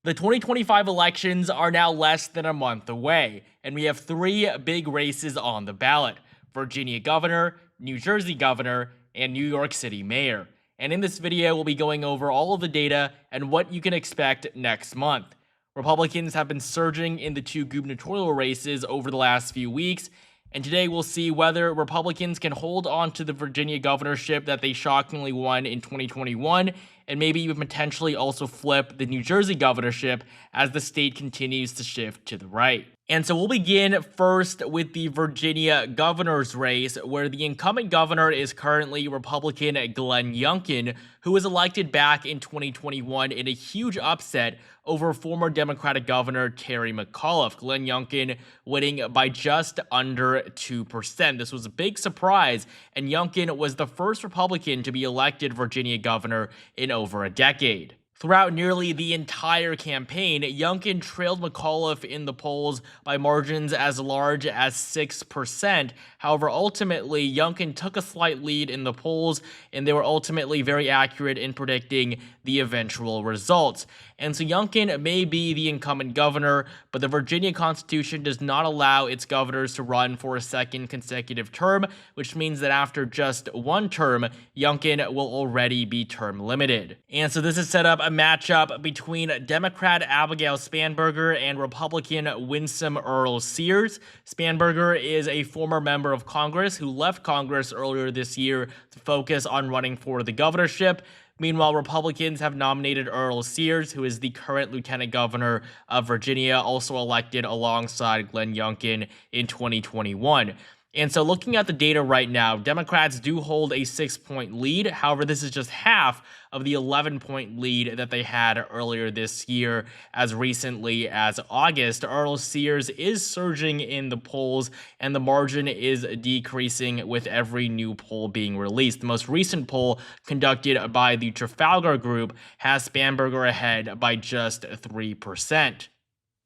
The 2025 elections are now less than a month away, and we have three big races on the ballot: Virginia governor, New Jersey governor, and New York City mayor. And in this video, we'll be going over all of the data and what you can expect next month. Republicans have been surging in the two gubernatorial races over the last few weeks, and today we'll see whether Republicans can hold on to the Virginia governorship that they shockingly won in 2021, and maybe even potentially also flip the New Jersey governorship as the state continues to shift to the right. And so we'll begin first with the Virginia governor's race, where the incumbent governor is currently Republican Glenn Youngkin, who was elected back in 2021 in a huge upset over former Democratic Governor Terry McAuliffe. Glenn Youngkin winning by just under 2%. This was a big surprise, and Youngkin was the first Republican to be elected Virginia governor in over a decade. Throughout nearly the entire campaign, Youngkin trailed McAuliffe in the polls by margins as large as 6%. However, ultimately, Youngkin took a slight lead in the polls, and they were ultimately very accurate in predicting the eventual results. And so Youngkin may be the incumbent governor, but the Virginia Constitution does not allow its governors to run for a second consecutive term, which means that after just one term, Youngkin will already be term limited. And so this has set up a matchup between Democrat Abigail Spanberger and Republican Winsome Earl Sears. Spanberger is a former member of Congress who left Congress earlier this year to focus on running for the governorship. Meanwhile, Republicans have nominated Earl Sears, who is the current lieutenant governor of Virginia, also elected alongside Glenn Youngkin in 2021. And so looking at the data right now, Democrats do hold a 6-point lead. However, this is just half of the 11-point lead that they had earlier this year. As recently as August, Earl Sears is surging in the polls, and the margin is decreasing with every new poll being released. The most recent poll conducted by the Trafalgar Group has Spanberger ahead by just 3%.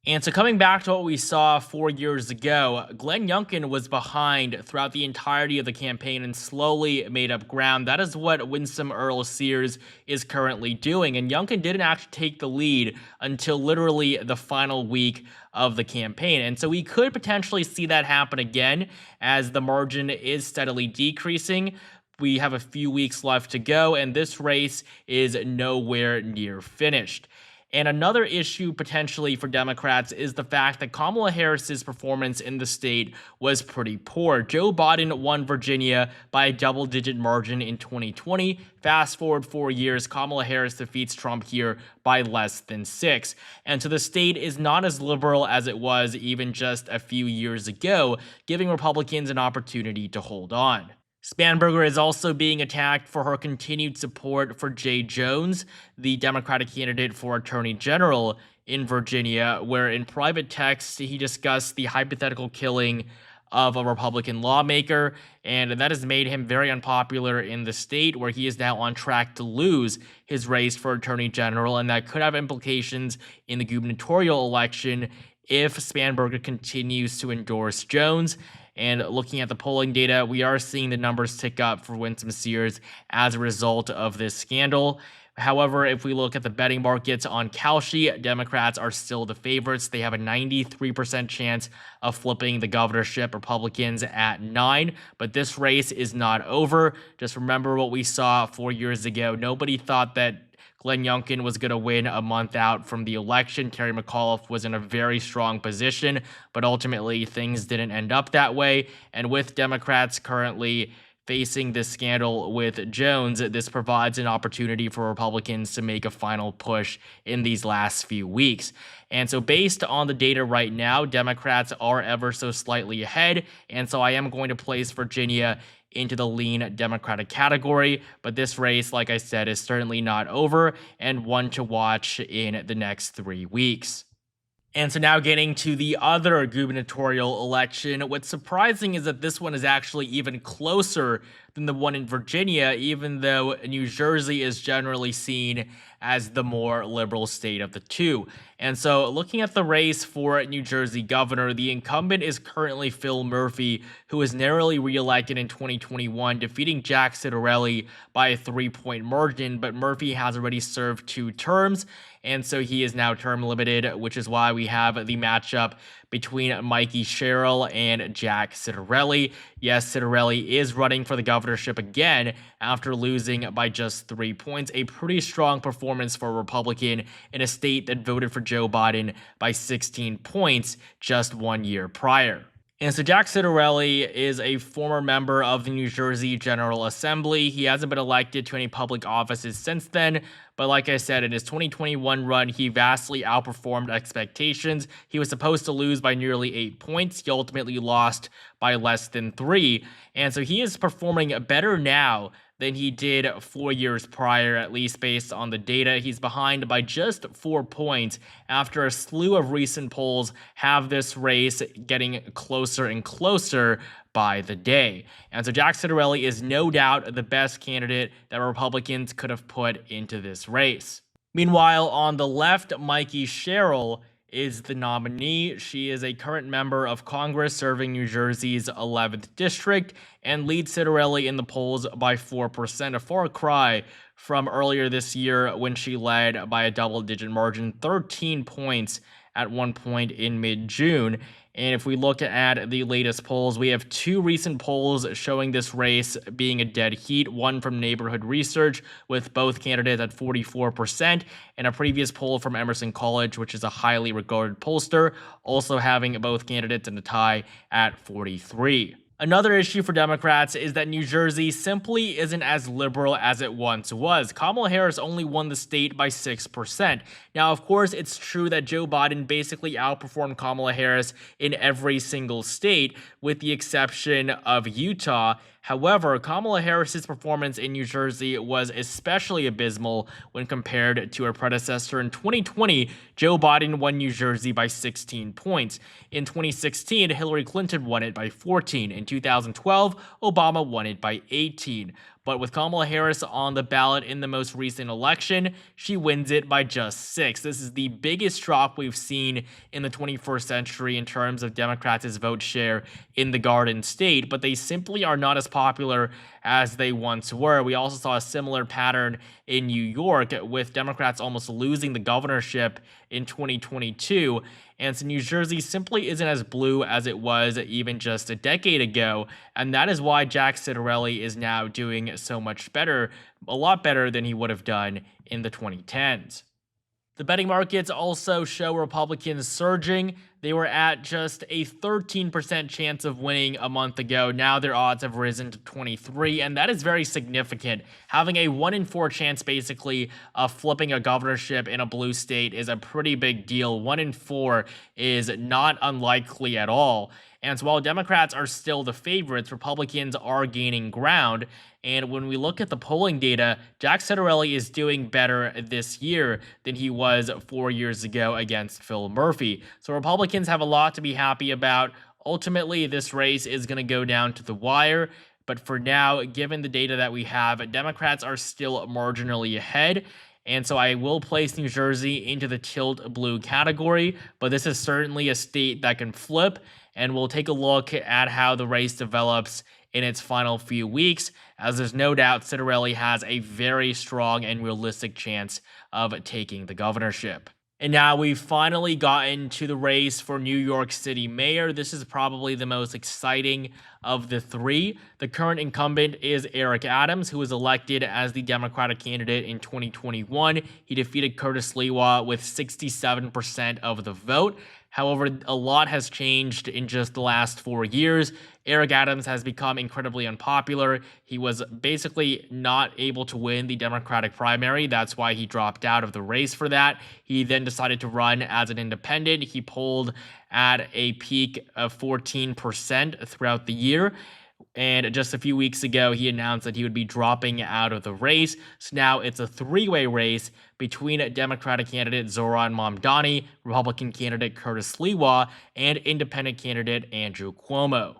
And so coming back to what we saw 4 years ago, Glenn Youngkin was behind throughout the entirety of the campaign and slowly made up ground. That is what Winsome Earl Sears is currently doing. And Youngkin didn't actually take the lead until literally the final week of the campaign. And so we could potentially see that happen again as the margin is steadily decreasing. We have a few weeks left to go, and this race is nowhere near finished. And another issue potentially for Democrats is the fact that Kamala Harris's performance in the state was pretty poor. Joe Biden won Virginia by a double-digit margin in 2020. Fast forward 4 years, Kamala Harris defeats Trump here by less than 6. And so the state is not as liberal as it was even just a few years ago, giving Republicans an opportunity to hold on. Spanberger is also being attacked for her continued support for Jay Jones, the Democratic candidate for Attorney General in Virginia, where in private text he discussed the hypothetical killing of a Republican lawmaker, and that has made him very unpopular in the state, where he is now on track to lose his race for Attorney General, and that could have implications in the gubernatorial election if Spanberger continues to endorse Jones. And looking at the polling data, we are seeing the numbers tick up for Winsome Sears as a result of this scandal. However, if we look at the betting markets on Kalshi, Democrats are still the favorites. They have a 93% chance of flipping the governorship, Republicans at 9%. But this race is not over. Just remember what we saw 4 years ago. Nobody thought that Glenn Youngkin was going to win a month out from the election. Terry McAuliffe was in a very strong position, but ultimately things didn't end up that way. And with Democrats currently facing this scandal with Jones, this provides an opportunity for Republicans to make a final push in these last few weeks. And so based on the data right now, Democrats are ever so slightly ahead. And so I am going to place Virginia into the lean Democratic category, but this race, like I said, is certainly not over and one to watch in the next 3 weeks. And so now getting to the other gubernatorial election, what's surprising is that this one is actually even closer than the one in Virginia, even though New Jersey is generally seen as the more liberal state of the two. And so, looking at the race for New Jersey governor, the incumbent is currently Phil Murphy, who was narrowly reelected in 2021, defeating Jack Ciattarelli by a 3-point margin, but Murphy has already served 2 terms, and so he is now term limited, which is why we have the matchup between Mikey Sherrill and Jack Ciattarelli. Yes, Ciattarelli is running for the governorship again after losing by just 3 points. A pretty strong performance for a Republican in a state that voted for Joe Biden by 16 points just 1 year prior. And so Jack Ciattarelli is a former member of the New Jersey General Assembly. He hasn't been elected to any public offices since then, but like I said, in his 2021 run, he vastly outperformed expectations. He was supposed to lose by nearly 8 points. He ultimately lost by less than 3, and so he is performing better now than he did 4 years prior, at least based on the data. He's behind by just 4 points after a slew of recent polls have this race getting closer and closer by the day. And so Jack Ciattarelli is no doubt the best candidate that Republicans could have put into this race. Meanwhile, on the left, Mikey Sherrill is the nominee. She is a current member of Congress serving New Jersey's 11th district and leads Ciattarelli in the polls by 4%, a far cry from earlier this year when she led by a double-digit margin, 13 points at one point in mid-June. And if we look at the latest polls, we have 2 recent polls showing this race being a dead heat, one from Neighborhood Research with both candidates at 44%, and a previous poll from Emerson College, which is a highly regarded pollster, also having both candidates in a tie at 43%. Another issue for Democrats is that New Jersey simply isn't as liberal as it once was. Kamala Harris only won the state by 6%. Now, of course, it's true that Joe Biden basically outperformed Kamala Harris in every single state, with the exception of Utah. However, Kamala Harris's performance in New Jersey was especially abysmal when compared to her predecessor. In 2020, Joe Biden won New Jersey by 16 points. In 2016, Hillary Clinton won it by 14. In 2012, Obama won it by 18. But with Kamala Harris on the ballot in the most recent election, she wins it by just 6. This is the biggest drop we've seen in the 21st century in terms of Democrats' vote share in the Garden State, but they simply are not as popular as they once were. We also saw a similar pattern in New York, with Democrats almost losing the governorship in 2022. And so New Jersey simply isn't as blue as it was even just a decade ago, and that is why Jack Ciattarelli is now doing so much better, a lot better than he would have done in the 2010s. The betting markets also show Republicans surging. They were at just a 13% chance of winning a month ago. Now their odds have risen to 23%, and that is very significant. Having a 1 in 4 chance, basically, of flipping a governorship in a blue state is a pretty big deal. 1 in 4 is not unlikely at all. And so while Democrats are still the favorites, Republicans are gaining ground. And when we look at the polling data, Jack Ciattarelli is doing better this year than he was 4 years ago against Phil Murphy. So Republicans have a lot to be happy about. Ultimately, this race is going to go down to the wire. But for now, given the data that we have, Democrats are still marginally ahead. And so I will place New Jersey into the tilt blue category, but this is certainly a state that can flip, and we'll take a look at how the race develops in its final few weeks, as there's no doubt Ciattarelli has a very strong and realistic chance of taking the governorship. And now we've finally gotten to the race for New York City mayor. This is probably the most exciting of the 3. The current incumbent is Eric Adams, who was elected as the Democratic candidate in 2021. He defeated Curtis Sliwa with 67% of the vote. However, a lot has changed in just the last 4 years. Eric Adams has become incredibly unpopular. He was basically not able to win the Democratic primary. That's why he dropped out of the race for that. He then decided to run as an independent. He polled at a peak of 14% throughout the year. And just a few weeks ago, he announced that he would be dropping out of the race. So now it's a 3-way race between Democratic candidate Zoran Mamdani, Republican candidate Curtis Sliwa, and independent candidate Andrew Cuomo.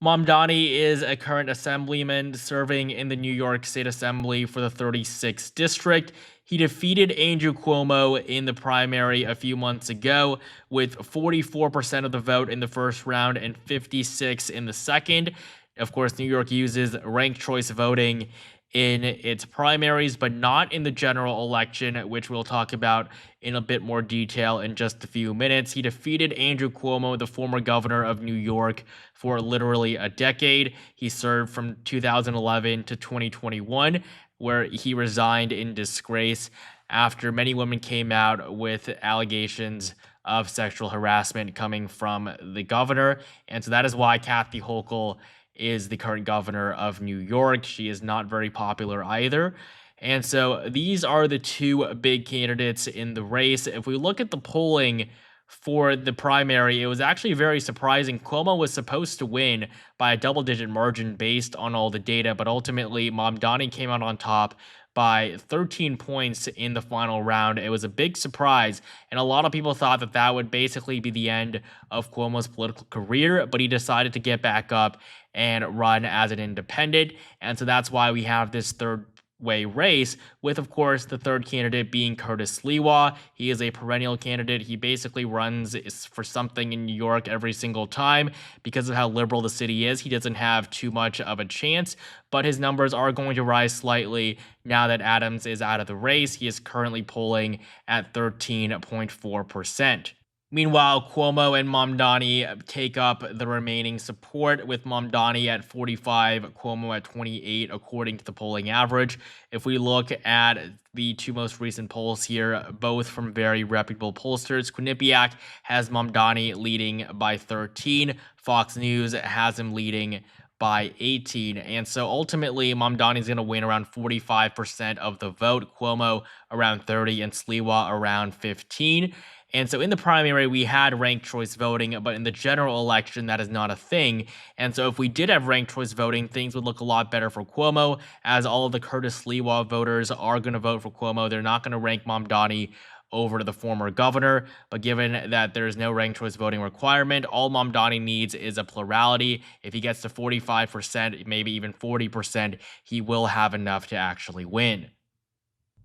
Mamdani is a current assemblyman serving in the New York State Assembly for the 36th District. He defeated Andrew Cuomo in the primary a few months ago with 44% of the vote in the first round and 56% in the second. Of course, New York uses ranked choice voting in its primaries, but not in the general election, which we'll talk about in a bit more detail in just a few minutes. He defeated Andrew Cuomo, the former governor of New York, for literally a decade. He served from 2011 to 2021, where he resigned in disgrace after many women came out with allegations of sexual harassment coming from the governor. And so that is why Kathy Hochul is the current governor of New York. She is not very popular either. And so these are the two big candidates in the race. If we look at the polling for the primary, it was actually very surprising. Cuomo was supposed to win by a double-digit margin based on all the data, but ultimately Mamdani came out on top by 13 points in the final round. It was a big surprise, and a lot of people thought that that would basically be the end of Cuomo's political career, but he decided to get back up and run as an independent, and so that's why we have this third-way race, with, of course, the third candidate being Curtis Sliwa. He is a perennial candidate. He basically runs for something in New York every single time. Because of how liberal the city is, he doesn't have too much of a chance, but his numbers are going to rise slightly now that Adams is out of the race. He is currently polling at 13.4%. Meanwhile, Cuomo and Mamdani take up the remaining support, with Mamdani at 45, Cuomo at 28, according to the polling average. If we look at the two most recent polls here, both from very reputable pollsters, Quinnipiac has Mamdani leading by 13. Fox News has him leading by 18. And so ultimately, Mamdani is going to win around 45% of the vote, Cuomo around 30, and Sliwa around 15. And so in the primary, we had ranked choice voting, but in the general election, that is not a thing. And so if we did have ranked choice voting, things would look a lot better for Cuomo, as all of the Curtis Sliwa voters are going to vote for Cuomo. They're not going to rank Mamdani over to the former governor, but given that there's no ranked choice voting requirement, all Mamdani needs is a plurality. If he gets to 45%, maybe even 40%, he will have enough to actually win.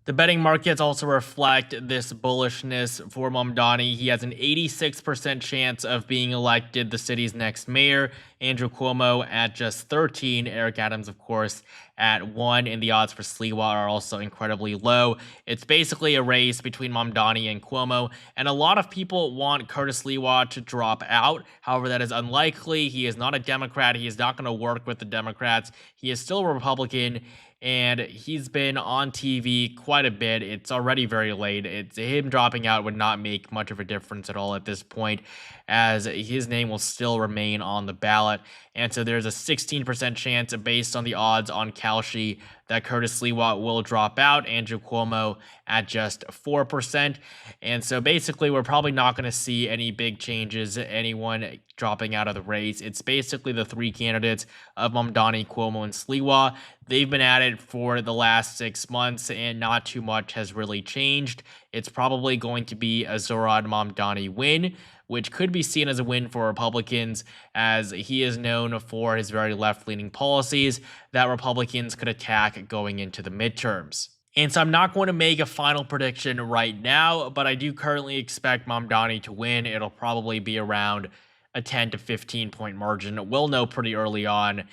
The betting markets also reflect this bullishness for Mamdani. He has an 86% chance of being elected the city's next mayor. Andrew Cuomo at just 13. Eric Adams, of course, at 1. And the odds for Sliwa are also incredibly low. It's basically a race between Mamdani and Cuomo. And a lot of people want Curtis Sliwa to drop out. However, that is unlikely. He is not a Democrat. He is not going to work with the Democrats. He is still a Republican. And he's been on TV quite a bit. It's already very late. Him dropping out would not make much of a difference at all at this point, as his name will still remain on the ballot. And so there's a 16% chance, based on the odds on Kalshi, that Curtis Sliwa will drop out. Andrew Cuomo at just 4%. And so basically, we're probably not going to see any big changes, anyone dropping out of the race. It's basically the three candidates of Mamdani, Cuomo, and Sliwa. They've been at it for the last 6 months, and not too much has really changed. It's probably going to be a Zoran Mamdani win, which could be seen as a win for Republicans, as he is known for his very left-leaning policies that Republicans could attack going into the midterms. And so I'm not going to make a final prediction right now, but I do currently expect Mamdani to win. It'll probably be around a 10 to 15 point margin. We'll know pretty early on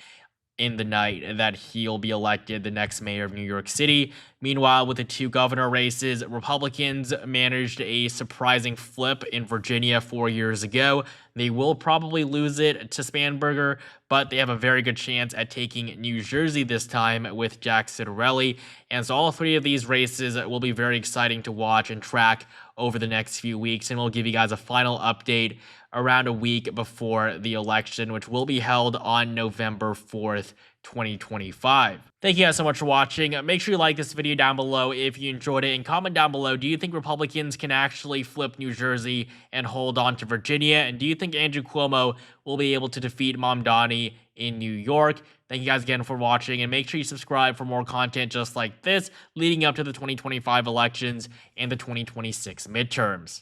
in the night that he'll be elected the next mayor of New York City. Meanwhile, with the two governor races, Republicans managed a surprising flip in Virginia 4 years ago. They will probably lose it to Spanberger, but they have a very good chance at taking New Jersey this time with Jack Ciattarelli. And so all three of these races will be very exciting to watch and track over the next few weeks. And we'll give you guys a final update around a week before the election, which will be held on November 4th, 2025. Thank you guys so much for watching. Make sure you like this video down below if you enjoyed it, and comment down below, do you think Republicans can actually flip New Jersey and hold on to Virginia? And do you think Andrew Cuomo will be able to defeat Mamdani in New York? Thank you guys again for watching, and make sure you subscribe for more content just like this leading up to the 2025 elections and the 2026 midterms.